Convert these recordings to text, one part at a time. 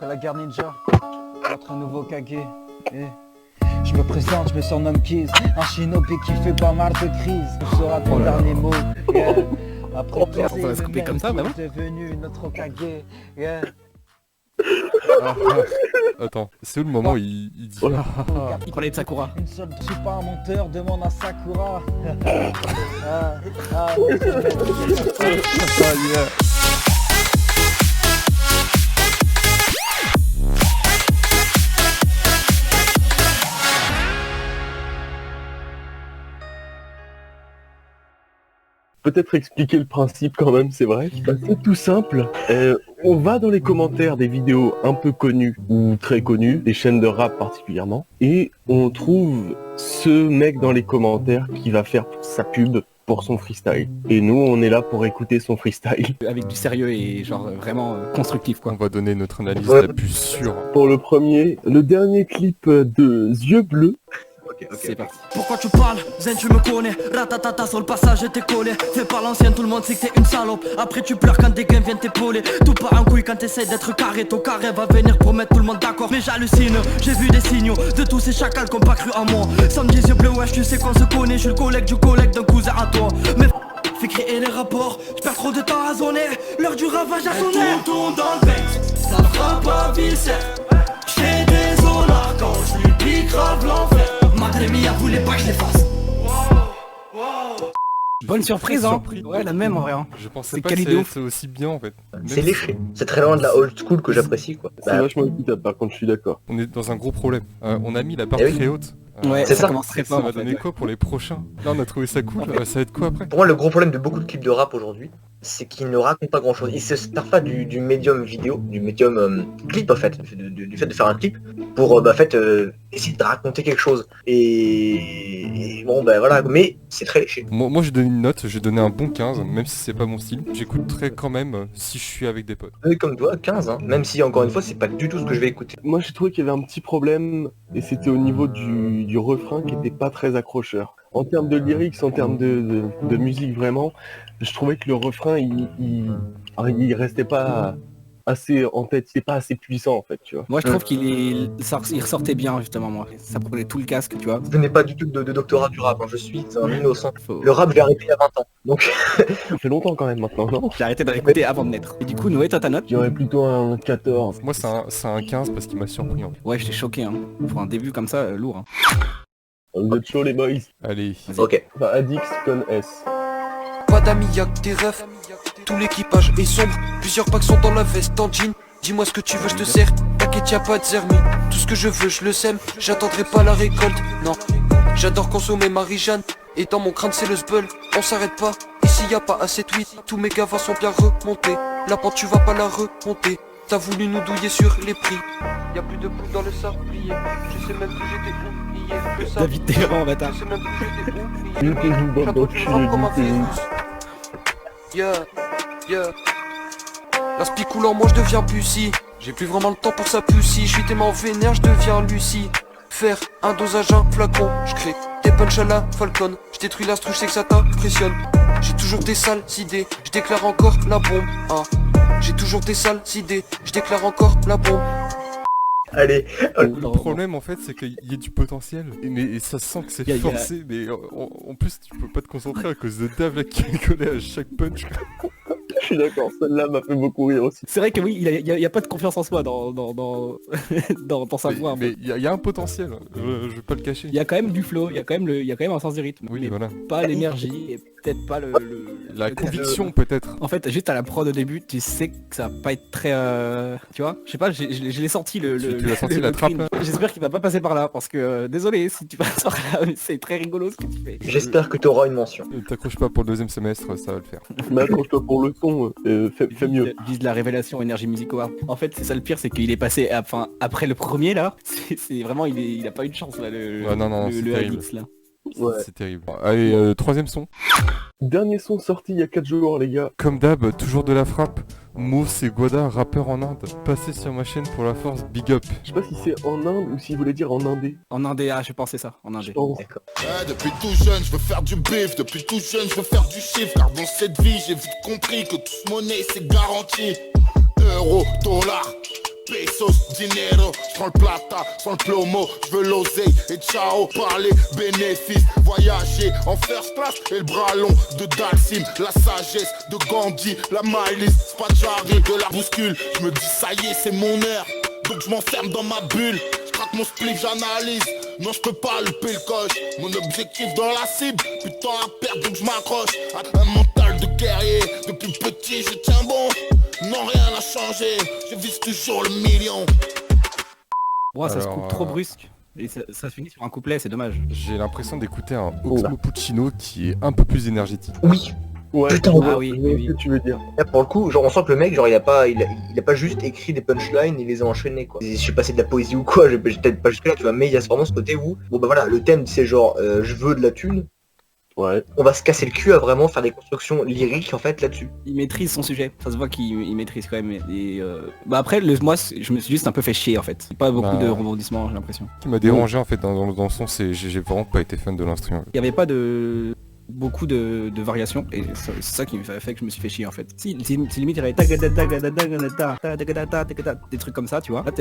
après la guerre ninja, notre nouveau Kage. Je me présente, je me surnomme Kiz, un shinobi qui fait pas mal de crises. Ce sera ton dernier mot. Yeah. Après ça va se couper comme ça, vraiment devenu notre Kage. Yeah. Attends, c'est où le moment où il dit Il parlait de Sakura. Une seule, je suis pas un menteur, demande à Sakura. Peut-être expliquer le principe quand même, c'est vrai. C'est tout simple. On va dans les commentaires des vidéos un peu connues ou très connues, des chaînes de rap particulièrement, et on trouve ce mec dans les commentaires qui va faire sa pub pour son freestyle. Et nous, on est là pour écouter son freestyle. Avec du sérieux et genre vraiment constructif quoi. On va donner notre analyse la plus sûre. Pour le premier, le dernier clip de Yeux Bleus. C'est parti. Pourquoi tu parles? Zen tu me connais. Ratatata sur le passage j'étais collé. Fais pas l'ancien, tout le monde sait que t'es une salope. Après tu pleures quand des gains viennent t'épauler. Tout part en couille quand t'essaies d'être carré. Ton carré va venir pour mettre tout le monde d'accord. Mais j'hallucine, j'ai vu des signaux de tous ces chacals qui ont pas cru en moi. Ça me dit yeux bleus, wesh tu sais qu'on se connaît. Je suis le collègue du collègue d'un cousin à toi. Mais fais créer les rapports, je perds trop de temps à zoner. L'heure du ravage a sonné. Tout tourne dans le bec, ça fera pas viscère. J'fais des honneurs quand je lui pique grave l'enfer. Madre mia voulait pas que je les fasse. Bonne surprise hein. Ouais la même en vrai hein. Je pensais C'est pas que Kalido. c'est aussi bien en fait. C'est Même léché. C'est très loin de la old school que j'apprécie quoi. C'est vachement écoutable, par contre, je suis d'accord. On est dans un gros problème. On a mis la barre Eh oui. très haute. Ouais c'est ça ça. commence très Ça fort va en fait. donner quoi pour les prochains? Là on a trouvé ça cool, ça va être quoi après? Pour moi, le gros problème de beaucoup de clips de rap aujourd'hui, c'est qu'ils ne racontent pas grand chose. Ils se servent pas du médium vidéo, du médium clip en fait, du fait de faire un clip pour essayer de raconter quelque chose. Et bon ben voilà, mais c'est très léché. Moi j'ai donné une note, j'ai donné un bon 15, même si c'est pas mon style. J'écouterai quand même si je suis avec des potes. Comme toi, 15, hein. Même si encore une fois, c'est pas du tout ce que je vais écouter. Moi, j'ai trouvé qu'il y avait un petit problème, et c'était au niveau du refrain qui était pas très accrocheur. En termes de lyrics, en termes de musique vraiment, je trouvais que le refrain, il restait pas assez en tête, il est pas assez puissant en fait, tu vois. Moi je trouve il ressortait bien justement moi. Ça prenait tout le casque tu vois. Je n'ai pas du tout de doctorat du rap, hein. Je suis un innocent. Le rap, j'ai arrêté il y a 20 ans. Donc, Ça fait longtemps quand même maintenant, non? J'ai arrêté de l'écouter avant de naître. Et du coup Noé toi ta note? J'aurais plutôt un 14. Moi c'est un 15 parce qu'il m'a surpris en fait. Ouais j'étais choqué hein. Pour un début comme ça lourd hein. Vous êtes chaud les boys? Allez. ok. Enfin, Adix con S. Pas d'amis, y'a que des refs. Tout l'équipage est sombre. Plusieurs packs sont dans la veste en jean. Dis-moi ce que tu veux, je te sers. T'inquiète, y'a pas de zermi. Tout ce que je veux, je le sème. J'attendrai pas la récolte, non. J'adore consommer Marie-Jeanne. Et dans mon crâne, c'est le sbeul. On s'arrête pas. Ici, y'a pas assez de tweets. Tous mes gavas sont bien remontés. La pente, tu vas pas la remonter. T'as voulu nous douiller sur les prix. Y'a plus de poudre dans le sablier. Je sais même plus j'étais où hier. Le sablier. David Terran bâtard. Je sais même plus j'étais où Il hier. était une bande J'attends du d'enculés, rap comme un il était- virus. La spi coulant, moi je deviens pussy. J'ai plus vraiment le temps pour ça pussy. Je suis tellement vénère, je deviens Lucie. Faire un dosage, un flacon. Je crée des punch à la Falcon. Je détruis l'instru, je sais que ça t'impressionne. J'ai toujours des sales idées, je déclare encore la bombe. Hein. J'ai toujours des sales idées, je déclare encore la bombe. Allez, Le problème en fait c'est qu'il y a du potentiel, et ça se sent que c'est Y a- forcé, mais en plus tu peux pas te concentrer à cause de Dave là qui est collé à chaque punch. Je suis d'accord, celle-là m'a fait beaucoup rire aussi. C'est vrai que oui, il y a pas de confiance en soi dans sa voix. Mais il y a un potentiel, je vais pas le cacher. Il y a quand même du flow, il y a quand même un sens du rythme. Oui mais voilà. pas l'énergie et peut-être pas La le- conviction peut-être. En fait, juste à la prod au début, tu sais que ça va pas être très... Tu vois, je sais pas, je l'ai senti le... Tu l'as senti, la trappe, là? J'espère qu'il va pas passer par là, parce que... désolé si tu passes par là, mais c'est très rigolo ce que tu fais. j'espère que tu auras une mention. T'accroches pas pour le deuxième semestre, ça va le faire. Mais accroche-toi pour le son, fais mieux. Vise la révélation Energy Music Award. En fait, c'est ça le pire, c'est qu'il est passé après le premier là. C'est vraiment, il a pas eu de chance là, non, c'est le terrible. Alix là. Ouais. C'est terrible. Allez, troisième son. Dernier son sorti il y a 4 jours les gars. Comme d'hab, toujours de la frappe. Mo, c'est Guada, rappeur en Inde. Passez sur ma chaîne pour la force, big up. Je sais pas si c'est en Inde ou s'il voulait dire en indé. En indé, je pensais ça, en indé. Je pense. D'accord. Ouais, depuis tout jeune, je veux faire du bif. Depuis tout jeune, je veux faire du chiffre. Car dans cette vie, j'ai vite compris que toute monnaie, c'est garanti. Euro, dollar, pesos, dinero, j'prends le plata, sans le plomo, j'veux l'oseille et ciao, parler bénéfice, voyager en first class et le bras long de Dalsim, la sagesse de Gandhi, la malice, Spatchari, de la bouscule, j'me dis ça y est c'est mon heure, donc j'm'enferme dans ma bulle, j'craque mon spliff, j'analyse, non j'peux pas louper le coche, mon objectif dans la cible, putain à perdre donc j'm'accroche, un mental de guerrier, depuis petit je tiens bon, non rien n'a changé, je vise toujours le million. Ouais, ça se Alors, coupe trop brusque. Et ça finit sur un couplet, c'est dommage. J'ai l'impression d'écouter un Oxmo Puccino qui est un peu plus énergétique. Oui, Ouais, Putain, je vois ah oui, je vois oui, ce que tu veux dire. là pour le coup, genre on sent que le mec, genre il a pas juste écrit des punchlines, il les a enchaînés quoi. Je suis passé de la poésie ou quoi, j'ai peut-être pas jusque là, tu vois, mais il y a vraiment ce côté où, bon bah voilà, le thème c'est genre je veux de la thune, Ouais. on va se casser le cul à vraiment faire des constructions lyriques en fait là-dessus. Il maîtrise son sujet, ça se voit qu'il maîtrise quand même. Et bah après, moi, je me suis juste un peu fait chier en fait. Pas beaucoup de rebondissements, j'ai l'impression. Ce qui m'a dérangé en fait dans le son, c'est j'ai vraiment pas été fan de l'instrument. Il y avait pas beaucoup de variations et c'est ça qui m'a fait que je me suis fait chier en fait. Si limite il y avait des trucs comme ça, tu vois. Là,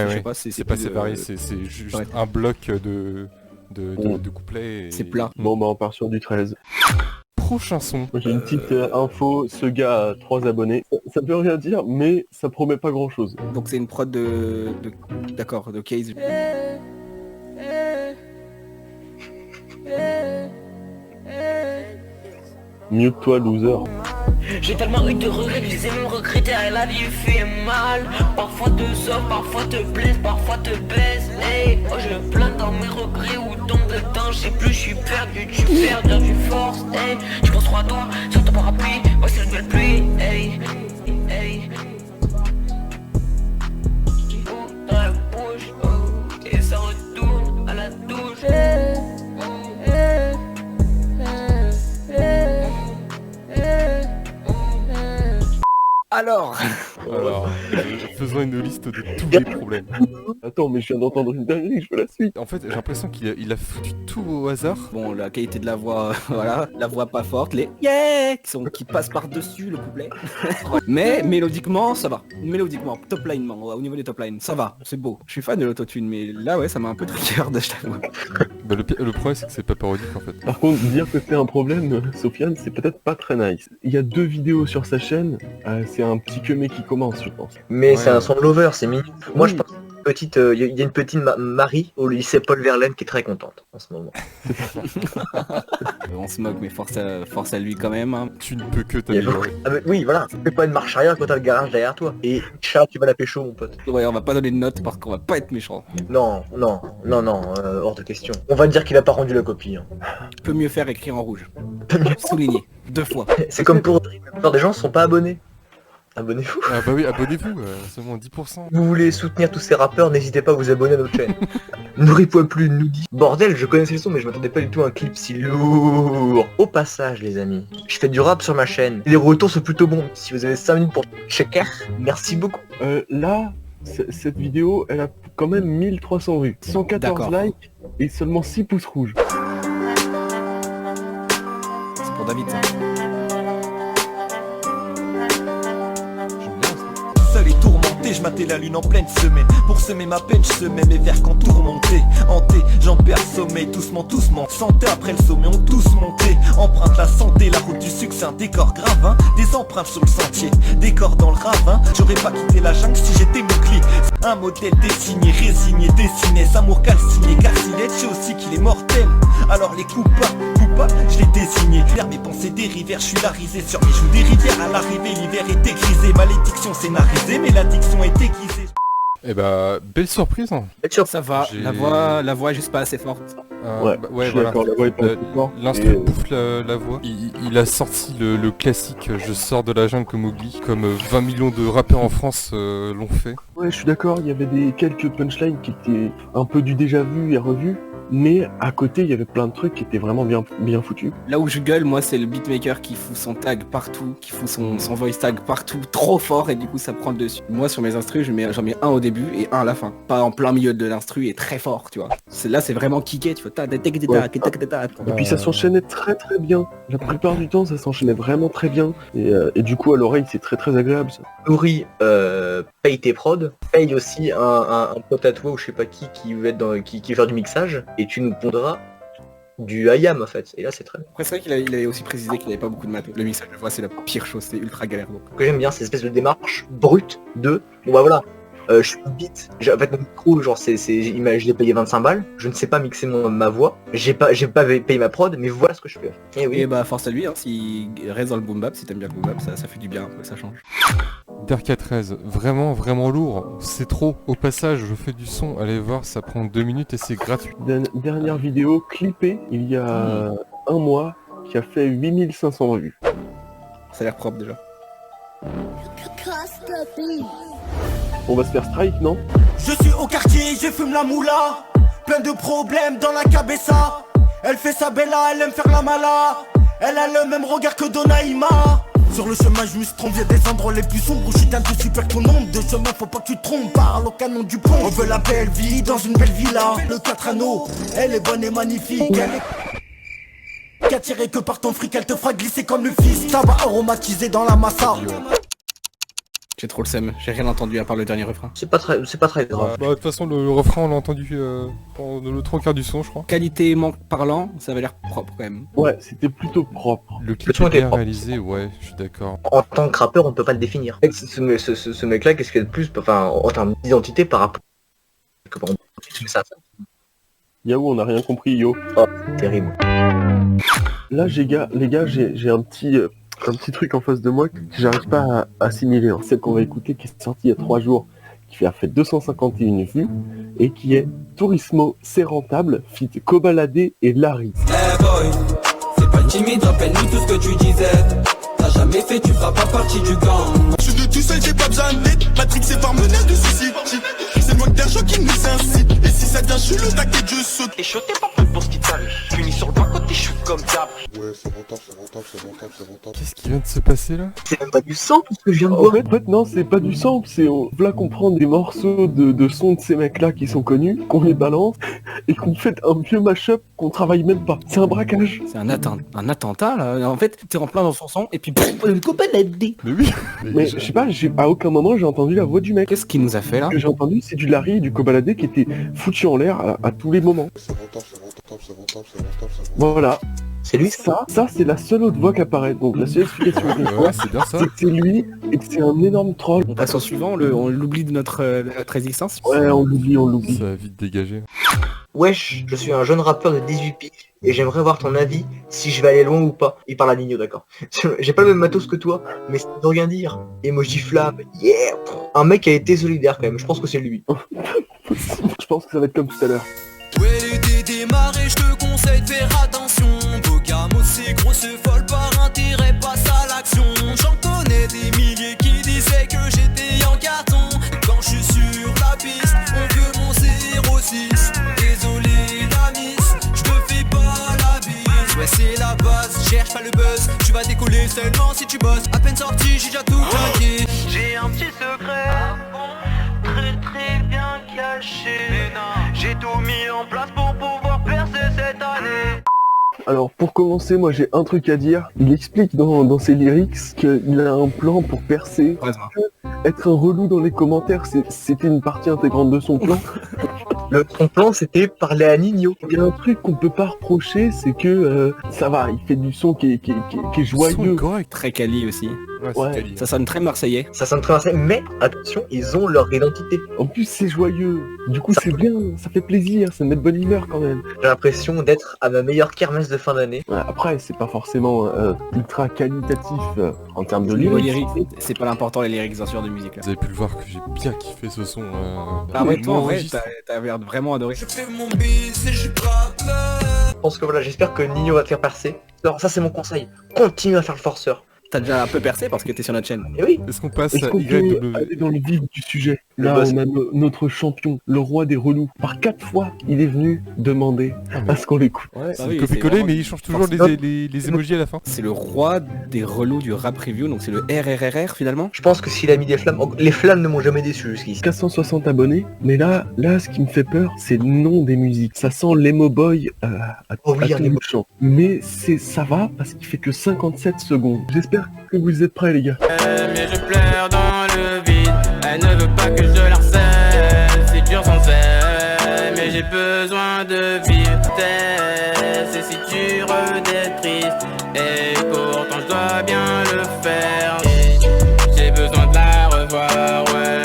je sais pas, c'est pas séparé, c'est juste ouais. un bloc de couplets. C'est plat. Bon bah on part sur du 13. Prochain son. Moi, j'ai une petite info, ce gars a 3 abonnés. Ça peut rien dire, mais ça promet pas grand chose. Donc c'est une prod d'accord, de Case. Mieux que toi, loser. J'ai tellement eu de regrets que je les ai même regrettés. Et la vie fait mal. Parfois te sauve, parfois te blesse, parfois te baisse. Hey, oh je me plains dans mes regrets ou tombe dedans. Je sais plus, je suis perdu, tu perds, bien tu forces. Hey, je pense trop à toi, sur ton parapluie. Moi c'est une belle pluie. Hey, hey. Oh, dans la bouche, oh, et ça retourne à la douche. Alors Faisons une liste de tous les problèmes. Attends, mais je viens d'entendre une dinguerie, je veux la suite. En fait, j'ai l'impression qu'il a foutu tout au hasard. bon, la qualité de la voix, voilà, la voix pas forte, les yeah qui passent par-dessus le couplet. Mais mélodiquement, ça va. Mélodiquement, top linement, au niveau des top lines, ça va, c'est beau. Je suis fan de l'autotune, mais là ouais, ça m'a un peu trigger, je t'avoue. Bah, le problème c'est que c'est pas parodique en fait. Par contre, dire que c'est un problème, Sofiane, c'est peut-être pas très nice. Il y a 2 vidéos sur sa chaîne, c'est un petit que qui commence, je pense. Mais Ouais. c'est un son lover, c'est mignon. Moi Oui. je pense il y a une petite Marie au lycée Paul Verlaine qui est très contente en ce moment. On se moque, mais force à lui quand même. Hein. Tu ne peux que Il y a beaucoup- t'améliorer. Ah, mais oui, voilà, fais pas une marche arrière quand t'as le garage derrière toi. Et chat, tu vas la pécho mon pote. Ouais, on va pas donner de notes parce qu'on va pas être méchant. Non, hors de question. On va dire qu'il a pas rendu la copie. Hein. Peut mieux faire écrire en rouge. Souligné, 2 fois. C'est comme pour Dream, la plupart des gens sont pas abonnés. Abonnez-vous. Ah bah oui, abonnez-vous, seulement 10%. Vous voulez soutenir tous ces rappeurs, n'hésitez pas à vous abonner à notre chaîne. Nourris-toi plus, nous dit. Bordel, je connaissais le son, mais je m'attendais pas du tout à un clip si lourd. Au passage, les amis, je fais du rap sur ma chaîne. Les retours sont plutôt bons. Si vous avez 5 minutes pour checker, merci beaucoup. Là, cette vidéo, elle a quand même 1300 vues, 114 D'accord. likes et seulement 6 pouces rouges. C'est pour David, ça. Seul et tourmenté, je matais la lune en pleine semaine. Pour semer ma peine, je semais mes vers quand tout remontait. Hanté, j'en perds sommeil, doucement. Santé après le sommet, on tous monté. Empreinte la santé, la route du succès, un décor grave, hein. Des empreintes sur le sentier, décor dans le ravin. J'aurais pas quitté la jungle si j'étais Mowgli. Un modèle dessiné, résigné, dessiné, amour calciné, carcilette, je sais aussi qu'il est mortel. Alors les coupables, je l'ai désigné. Vers mes pensées dérivèrent, je suis la risée sur mes joues des rivières. À l'arrivée, l'hiver était grisé, malédiction scénarisée, mais l'addiction est aiguisée. Eh bah, belle surprise. Hein. Ça va, J'ai- la voix est juste pas assez forte. Ouais, je suis d'accord, la voix est pas assez forte. L'instru Et, bouffe la voix. Il a sorti le classique Je sors de la jungle comme Mowgli, comme 20 millions de rappeurs en France l'ont fait. Ouais, je suis d'accord, il y avait quelques punchlines qui étaient un peu du déjà vu et revu, mais à côté, il y avait plein de trucs qui étaient vraiment bien foutus. Là où je gueule, moi, c'est le beatmaker qui fout son tag partout, qui fout son voice tag partout, trop fort, et du coup, ça prend le dessus. Moi, sur mes instrus, j'en mets un au début et un à la fin. Pas en plein milieu de l'instru et très fort, tu vois. Là, c'est vraiment kické, tu vois. Et puis ça s'enchaînait très très bien. La plupart du temps, ça s'enchaînait vraiment très bien. Et du coup, à l'oreille, c'est très très agréable, ça. Nourri paye tes prods, paye aussi un pote à toi ou je sais pas qui veut être qui veut faire du mixage, et tu nous pondras du IAM en fait. Et là c'est très bien. Après c'est vrai qu'il avait aussi précisé qu'il avait pas beaucoup de matos. Le mixage de voix c'est la pire chose, c'est ultra galère. Donc. Ce que j'aime bien, c'est cette espèce de démarche brute de bon bah voilà, je suis un beat, en fait mon micro genre je l'ai payé 25 balles, je ne sais pas mixer ma voix, j'ai pas payé ma prod, mais voilà ce que je fais. Et oui. Et bah force à lui, hein, s'il reste dans le boom bap, si t'aimes bien le boom bap, ça fait du bien, ça change. Dark 13, vraiment vraiment lourd, c'est trop. Au passage, je fais du son, allez voir, ça prend 2 minutes et c'est gratuit. Dernière vidéo clippée il y a un mois qui a fait 8500 vues. Ça a l'air propre déjà. On va se faire strike, non? Je suis au quartier, je fume la moula. Plein de problèmes dans la cabessa. Elle fait sa bella, elle aime faire la mala. Elle a le même regard que Donaïma. Sur le chemin je me suis trompé des endroits les plus sombres où je suis un tout super ton nombre de chemins, faut pas que tu te trompes. Parle au canon du pont. On veut la belle vie dans une belle villa. Le 4 anneaux, elle est bonne et magnifique. Elle est qu'attirée que par ton fric, elle te fera glisser comme le fils. Tabac aromatisé dans la massa. J'ai trop le seum, j'ai rien entendu à part le dernier refrain. C'est pas très grave. Bah de toute façon le refrain on l'a entendu dans le 3/4 du son je crois. Qualitément parlant, ça avait l'air propre quand même. Ouais, c'était plutôt propre. Le clip son est était bien propre. réalisé, ouais, je suis d'accord. En tant que rappeur, on peut pas le définir. Ce mec-là, qu'est-ce qu'il y a de plus, enfin, en termes d'identité par rapport tu fais ça. Yahoo, on n'a rien compris, yo. Oh, terrible. Là, les gars, j'ai un petit truc en face de moi que j'arrive pas à assimiler. Hein. Celle qu'on va écouter qui est sortie il y a 3 jours, qui a fait 251 vues, et qui est Turismo, c'est rentable, feat. Kobalade et Larry. Hey boy, c'est pas timide, rappelle-nous tout ce que tu disais. T'as jamais fait, tu feras pas partie du gang. Je suis de tout seul, j'ai pas besoin d'aide. Matrix est par menace de suicide. C'est le manque d'argent qui nous incite. Et si ça devient chelou, t'inquiète, je saute. Et chaud, t'es pas prêt pour ce qui t'arrive. Finis sur le banc quand t'es chou comme d'hab. Ouais, c'est rentable. Qu'est-ce qui vient de se passer là? C'est même pas du sang tout ce que je viens de En voir. fait, non, c'est pas du sample, c'est là qu'on prend des morceaux de sons de ces mecs-là qui sont connus, qu'on les balance, et qu'on fait un vieux mashup qu'on travaille même pas. C'est un braquage. C'est un attentat là. En fait, t'es en plein dans son son et puis le copain l'a dit. Mais oui. Mais je sais pas, à aucun moment j'ai entendu la voix du mec. Qu'est-ce qu'il nous a fait là? Ce que j'ai entendu, c'est du Larry et du Kobalade qui étaient foutus en l'air à tous les moments. C'est rentable. Voilà. C'est lui Ça c'est la seule autre voix qui apparaît. Donc la seule explication que je vois, Ouais, c'est bien ça. c'est que c'est lui et que c'est un énorme troll. On passe au suivant, on l'oublie de notre existence. Ouais, on l'oublie. Ça a vite dégagé. Wesh, je suis un jeune rappeur de 18 piges et j'aimerais avoir ton avis si je vais aller loin ou pas. Il parle à Nino, d'accord. J'ai pas le même matos que toi, mais ça ne veut rien dire. Emoji flamme, yeah. Un mec a été solidaire quand même, je pense que c'est lui. Je pense que ça va être comme tout à l'heure. Ouais, l'été démarré, je te conseille de faire attention. Beau gamo, c'est gros, c'est folle par intérêt, passe à l'action. J'en connais des milliers qui disaient que j'étais en carton. Quand je suis sur la piste, on veut mon 06. Désolé la miss, je te fais pas la bise. Ouais, c'est la base, cherche pas le buzz. Tu vas décoller seulement si tu bosses. À peine sorti, j'ai déjà tout claqué. J'ai un petit secret, très bien caché. J'ai tout mis en place pour pouvoir percer cette année. Alors pour commencer, moi j'ai un truc à dire. Il explique dans ses lyrics qu'il a un plan pour percer. Être un relou dans les commentaires, c'était une partie intégrante de son plan. Son plan c'était parler à Nino. Il y a un truc qu'on peut pas reprocher, c'est que ça va, il fait du son qui est joyeux. Correct. Très quali aussi. Ouais. c'est quali. Ça sonne très marseillais. Ça sonne très marseillais, mais attention, ils ont leur identité. En plus c'est joyeux. Du coup c'est bien, ça fait plaisir, ça met de bonne humeur quand même. J'ai l'impression d'être à ma meilleure kermesse de fin d'année. Ouais, après c'est pas forcément ultra qualitatif en termes de Niveau lyrics. lyrics, c'est pas l'important les lyrics bien sûr de musique là. Vous avez pu le voir que j'ai bien kiffé ce son. Ah ouais, toi en vrai, enregistré. t'as l'air de vraiment adoré. Je fais mon bis et je braque. Je pense que voilà, j'espère que Nino va te faire percer. Alors ça c'est mon conseil, continue à faire le forceur. T'as déjà un peu percé parce que t'es sur notre chaîne. Et oui. Est-ce qu'on passe Est-ce à qu'on peut YW? aller dans le vif du sujet? Le Là, boss. on a notre champion, le roi des relous. Par 4 fois, il est venu demander à ce qu'on l'écoute. Ouais, C'est copier-coller, mais il change toujours les emojis à la fin. C'est le roi des relous du rap review, donc c'est le RRRR finalement. Je pense que s'il a mis des flammes, les flammes ne m'ont jamais déçu jusqu'ici. 460 abonnés, mais là, ce qui me fait peur, c'est le nom des musiques. Ça sent l'emo boy à Oh oui, à un tout emo. bout de champ. Mais ça va parce qu'il fait que 57 secondes. J'espère que vous êtes prêts, les gars. Mais je pleure dans le vide. Elle ne veut pas que je la harcèle. C'est dur sans elle, mais j'ai besoin de vivre. C'est si dur d'être triste. Et pourtant je dois bien le faire. J'ai besoin de la revoir, ouais.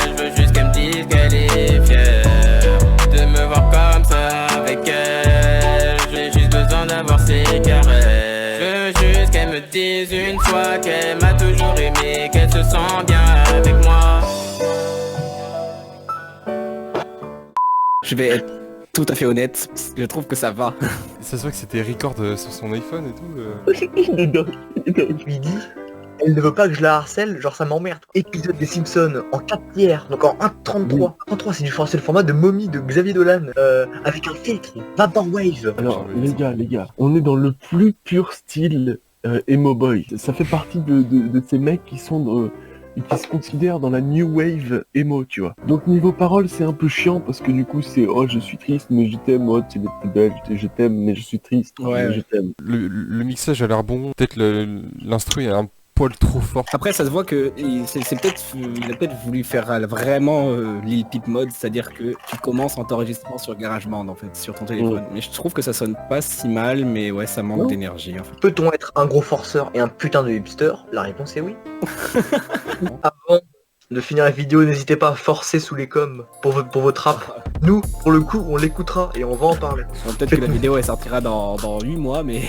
Je veux juste qu'elle me dise qu'elle est fière de me voir comme ça avec elle. J'ai juste besoin d'avoir ses caresses. Je veux juste qu'elle me dise une fois qu'elle m'a toujours aimé, qu'elle se sent bien avec moi. Je vais être tout à fait honnête, je trouve que ça va. Ça se voit que c'était record sur son iPhone et tout. Il est dingue, il est dingue. Il dit, elle ne veut pas que je la harcèle, genre ça m'emmerde. Épisode des Simpsons en 4 tiers, donc en 1.33. 1.33 c'est le format de Mommy de Xavier Dolan, avec un filtre, Vaporwave. Alors, les gars, on est dans le plus pur style emo boy. Ça fait partie de ces mecs qui sont qui se considèrent dans la new wave emo, tu vois. Donc niveau parole, c'est un peu chiant parce que du coup c'est oh je suis triste mais je t'aime, oh tu es la plus belle, je t'aime mais je suis triste, mais je t'aime. Le mixage a l'air bon, peut-être l'instru est un poil trop fort. Après ça se voit que il a peut-être voulu faire vraiment Lil Peep mode, c'est-à-dire que tu commences en t'enregistrant sur GarageBand en fait, sur ton téléphone. Mais je trouve que ça sonne pas si mal, mais ouais ça manque d'énergie en fait. Peut-on être un gros forceur et un putain de hipster? La réponse est oui. Avant de finir la vidéo, n'hésitez pas à forcer sous les coms pour votre rap. Nous, pour le coup, on l'écoutera et on va en parler. Bon, peut-être que la vidéo elle sortira dans 8 mois, mais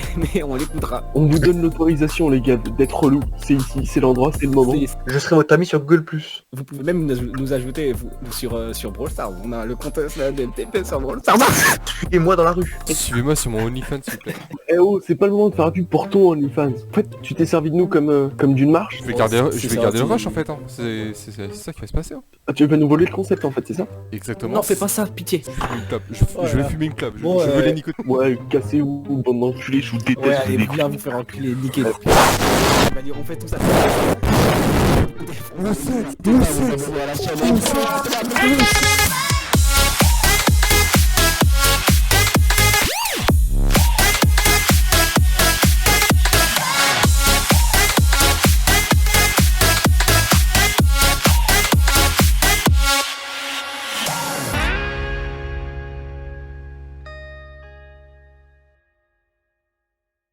on l'écoutera. On vous donne l'autorisation les gars d'être relou. C'est ici, c'est l'endroit, c'est le moment. Je serai votre ami sur Google+. Vous pouvez même nous ajouter sur Brawl Stars. On a le contest là, de MTP sur Brawl Stars. Suivez-moi dans la rue. Suivez-moi sur mon OnlyFans s'il vous plaît. Eh oh, c'est pas le moment de faire un pub pour ton OnlyFans. En fait, tu t'es servi de nous comme d'une marche. Je vais garder le rush en fait. Hein. C'est ça qui va se passer. Hein. Ah, tu vas nous voler le concept en fait, c'est ça? Exactement. Non, fais pas ça, pitié. Je vais fumer une clope. Je veux les nicoter. Ouais, cassez-vous, bande d'enculés, je vous déteste. Ouais, allez, viens vous faire enculer, niquer. On fait tout ça. Vous